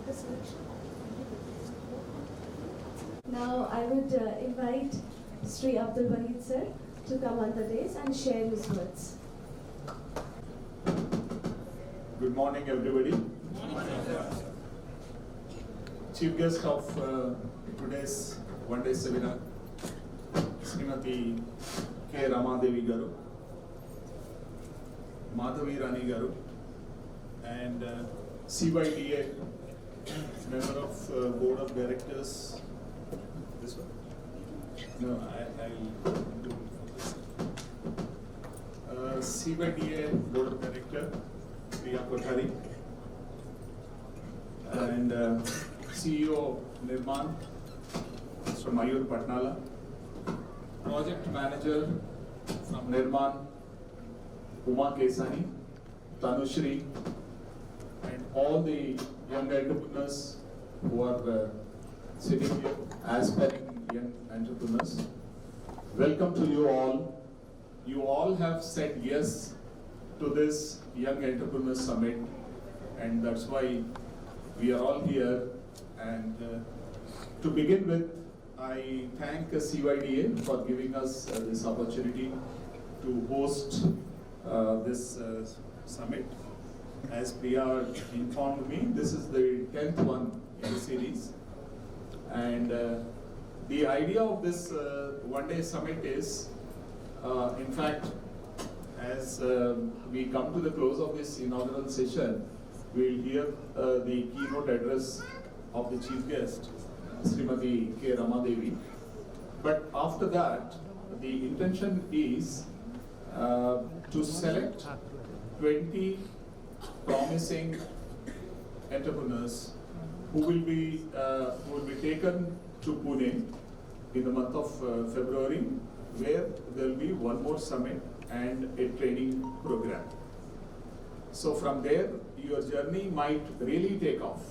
the selection. Now I would invite Sri Abdul Wahid sir to come on the dais and share his words. Good morning, everybody. Chief guest of today's one-day seminar, Srimati K. Ramadevi Garu, Madhavi Rani Garu, and CYDA, member of Board of Directors. This one? No, I'll do it for this. CYDA Board of Director, Priya Kothari, and CEO Nirman, Mr. Mayur Patnala, Project Manager from Nirman, Uma Kesani, Tanushri, and all the young entrepreneurs who are sitting here, aspiring young entrepreneurs. Welcome to you all. You all have said yes to this Young Entrepreneur Summit, and that's why we are all here. And to begin with, I thank CYDA for giving us this opportunity to host this summit. As Priya informed me, this is the 10th one in the series. And the idea of this one-day summit is, in fact, as we come to the close of this inaugural session, we'll hear the keynote address of the chief guest, Srimati K. Ramadevi. But after that, the intention is to select 20 promising entrepreneurs who will be taken to Pune in the month of February, where there will be one more summit and a training program. So from there, your journey might really take off.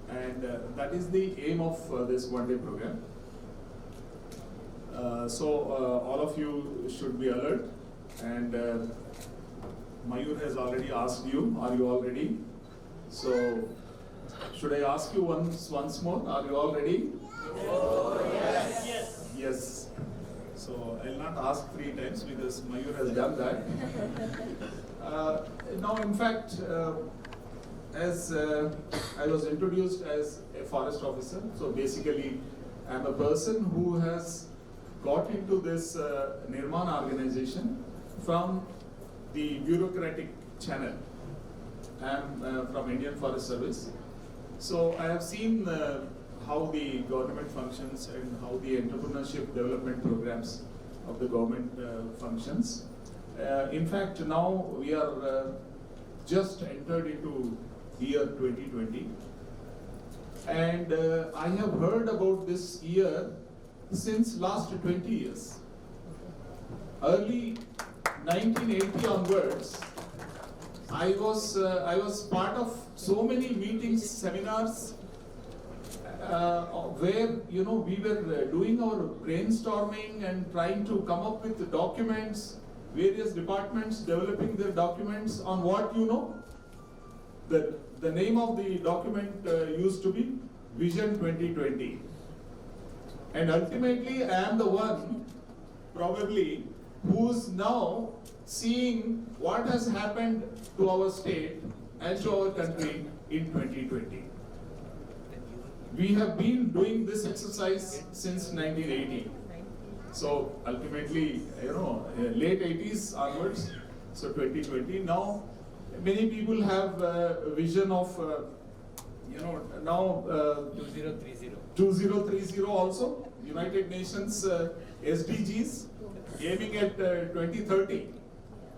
And that is the aim of this one-day program. So all of you should be alert. And Mayur has already asked you, are you all ready? So should I ask you once more, are you all ready? Oh, yes. Yes. Yes. So I'll not ask 3 times because Mayur has done that. Now, in fact, as I was introduced as a forest officer, so basically I'm a person who has got into this Nirman organization from the bureaucratic channel. I'm from Indian Forest Service. So I have seen how the government functions and how the entrepreneurship development programs of the government functions. In fact, now we are just entered into year 2020, and I have heard about this year since last 20 years. Early 1980 onwards, I was part of so many meetings, seminars, where we were doing our brainstorming and trying to come up with documents, various departments developing their documents on what the name of the document used to be Vision 2020. And ultimately I am the one probably who's now seeing what has happened to our state and to our country in 2020. We have been doing this exercise since 1980. So ultimately, late 80s onwards, so 2020. Now, many people have a vision of, now 2030 also, United Nations SDGs, aiming at 2030.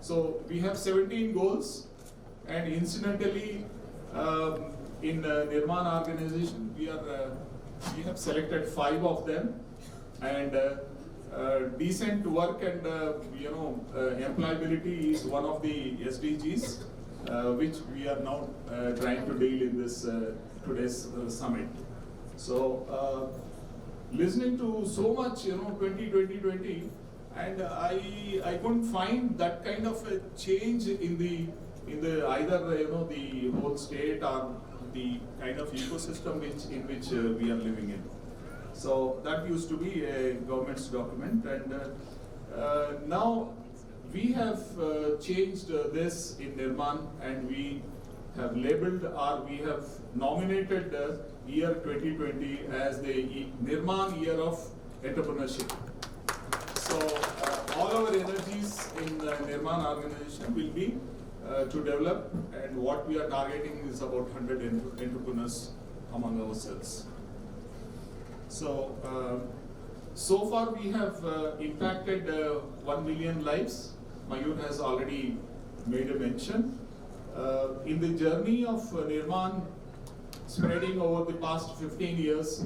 So we have 17 goals, and incidentally, in Nirman organization, we have selected 5 of them, and decent work and employability is one of the SDGs, which we are now trying to deal in this today's summit. So listening to so much 2020, and I couldn't find that kind of a change in the either the whole state or the kind of ecosystem in which we are living in. So that used to be a government's document, and now we have changed this in Nirman, and we have labeled or we have nominated year 2020 as the Nirman Year of Entrepreneurship. So all our energies in the Nirman organization will be to develop, and what we are targeting is about 100 entrepreneurs among ourselves. So, so far we have impacted 1 million lives. Mayur has already made a mention. In the journey of Nirman spreading over the past 15 years,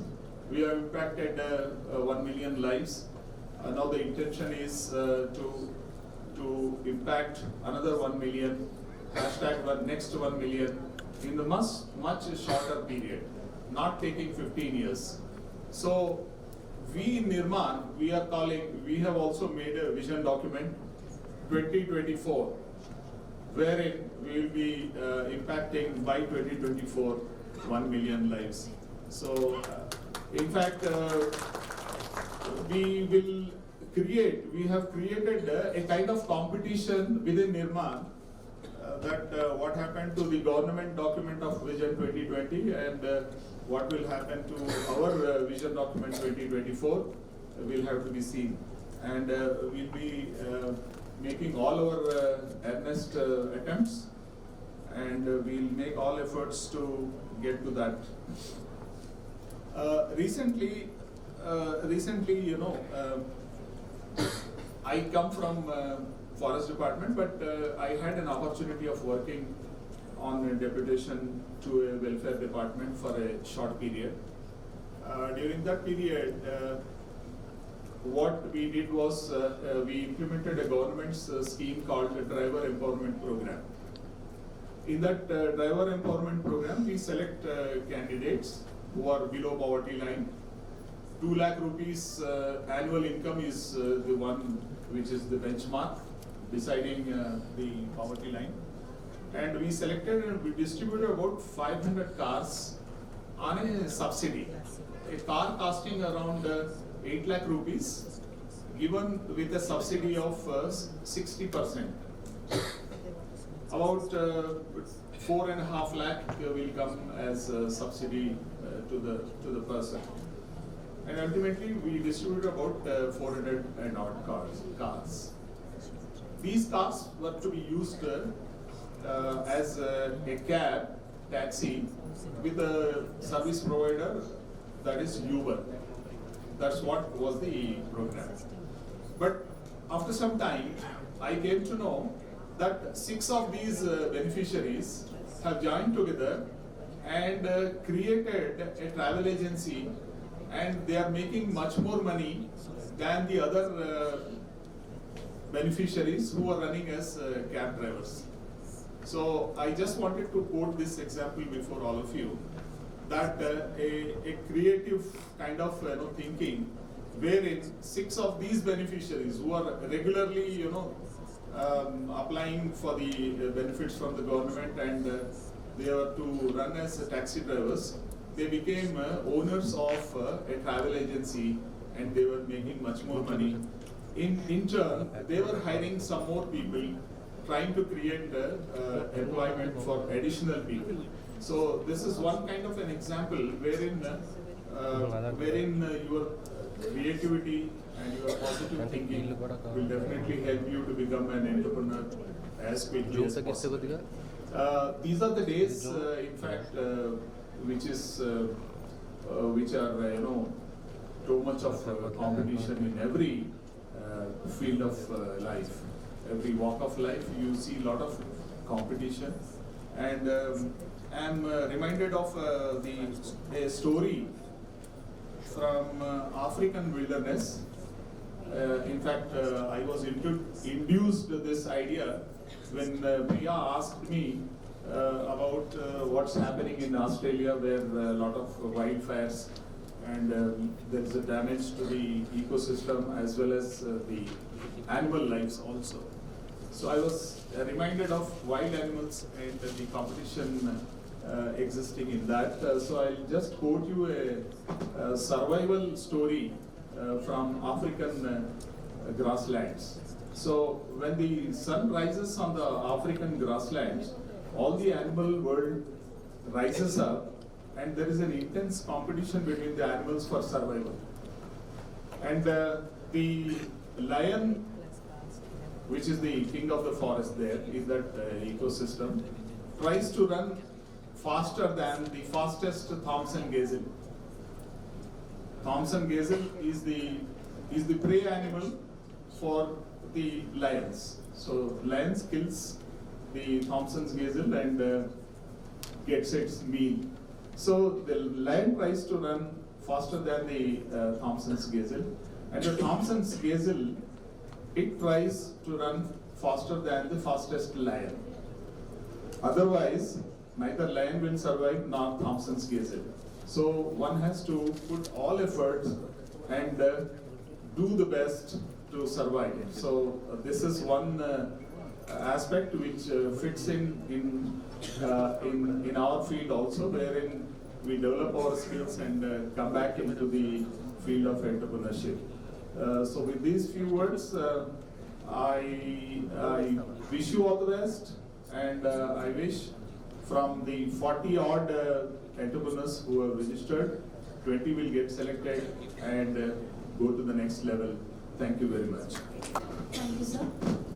we have impacted 1 million lives. Now the intention is to impact another 1 million, next 1 million in the much shorter period, not taking 15 years. So we in Nirman, we have also made a vision document 2024, wherein we will be impacting by 2024 1 million lives. So in fact, we have created a kind of competition within Nirman that what happened to the government document of Vision 2020 and what will happen to our Vision document 2024 will have to be seen. And we'll be making all our earnest attempts, and we'll make all efforts to get to that. Recently, you know, I come from Forest Department, but I had an opportunity of working on a deputation to a welfare department for a short period. During that period, what we did was we implemented a government's scheme called the Driver Empowerment Program. In that Driver Empowerment Program, we select candidates who are below poverty line. 2 lakh rupees annual income is the one which is the benchmark deciding the poverty line. And we selected and we distributed about 500 cars on a subsidy. A car costing around 8 lakh rupees given with a subsidy of 60%. About 4.5 lakh will come as a subsidy to the person. And ultimately we distributed about 400 and odd cars. These cars were to be used as a cab, taxi with a service provider, that is Uber. That's what was the program. But after some time, I came to know that 6 of these beneficiaries have joined together and created a travel agency, and they are making much more money than the other beneficiaries who are running as cab drivers. So I just wanted to quote this example before all of you, that a creative kind of thinking, wherein 6 of these beneficiaries who are regularly applying for the benefits from the government, and they are to run as taxi drivers, they became owners of a travel agency, and they were making much more money. In turn, they were hiring some more people, trying to create employment for additional people. So this is one kind of an example wherein your creativity and your positive thinking will definitely help you to become an entrepreneur as quickly as possible. These are the days, in fact, which are too much of competition in every field of life, every walk of life. You see a lot of competition, and I'm reminded of a story from African wilderness. In fact, I was induced this idea when Priya asked me about what's happening in Australia, where a lot of wildfires and there is a damage to the ecosystem as well as the animal lives also. So I was reminded of wild animals and the competition existing in that. So I'll just quote you a survival story from African grasslands. So when the sun rises on the African grasslands, all the animal world rises up, and there is an intense competition between the animals for survival. And the lion, which is the king of the forest there, is that ecosystem, tries to run faster than the fastest Thompson gazelle. Thompson gazelle is the prey animal for the lions. So lions kills the Thompson's gazelle and gets its meal. So the lion tries to run faster than the Thompson's gazelle, and the Thompson's gazelle, it tries to run faster than the fastest lion. Otherwise, neither lion will survive nor Thompson's gazelle. So one has to put all efforts and do the best to survive. So this is one aspect which fits in our field also, wherein we develop our skills and come back into the field of entrepreneurship. So with these few words, I wish you all the best, and I wish from the 40 odd entrepreneurs who have registered, 20 will get selected and go to the next level. Thank you very much. Thank you, sir.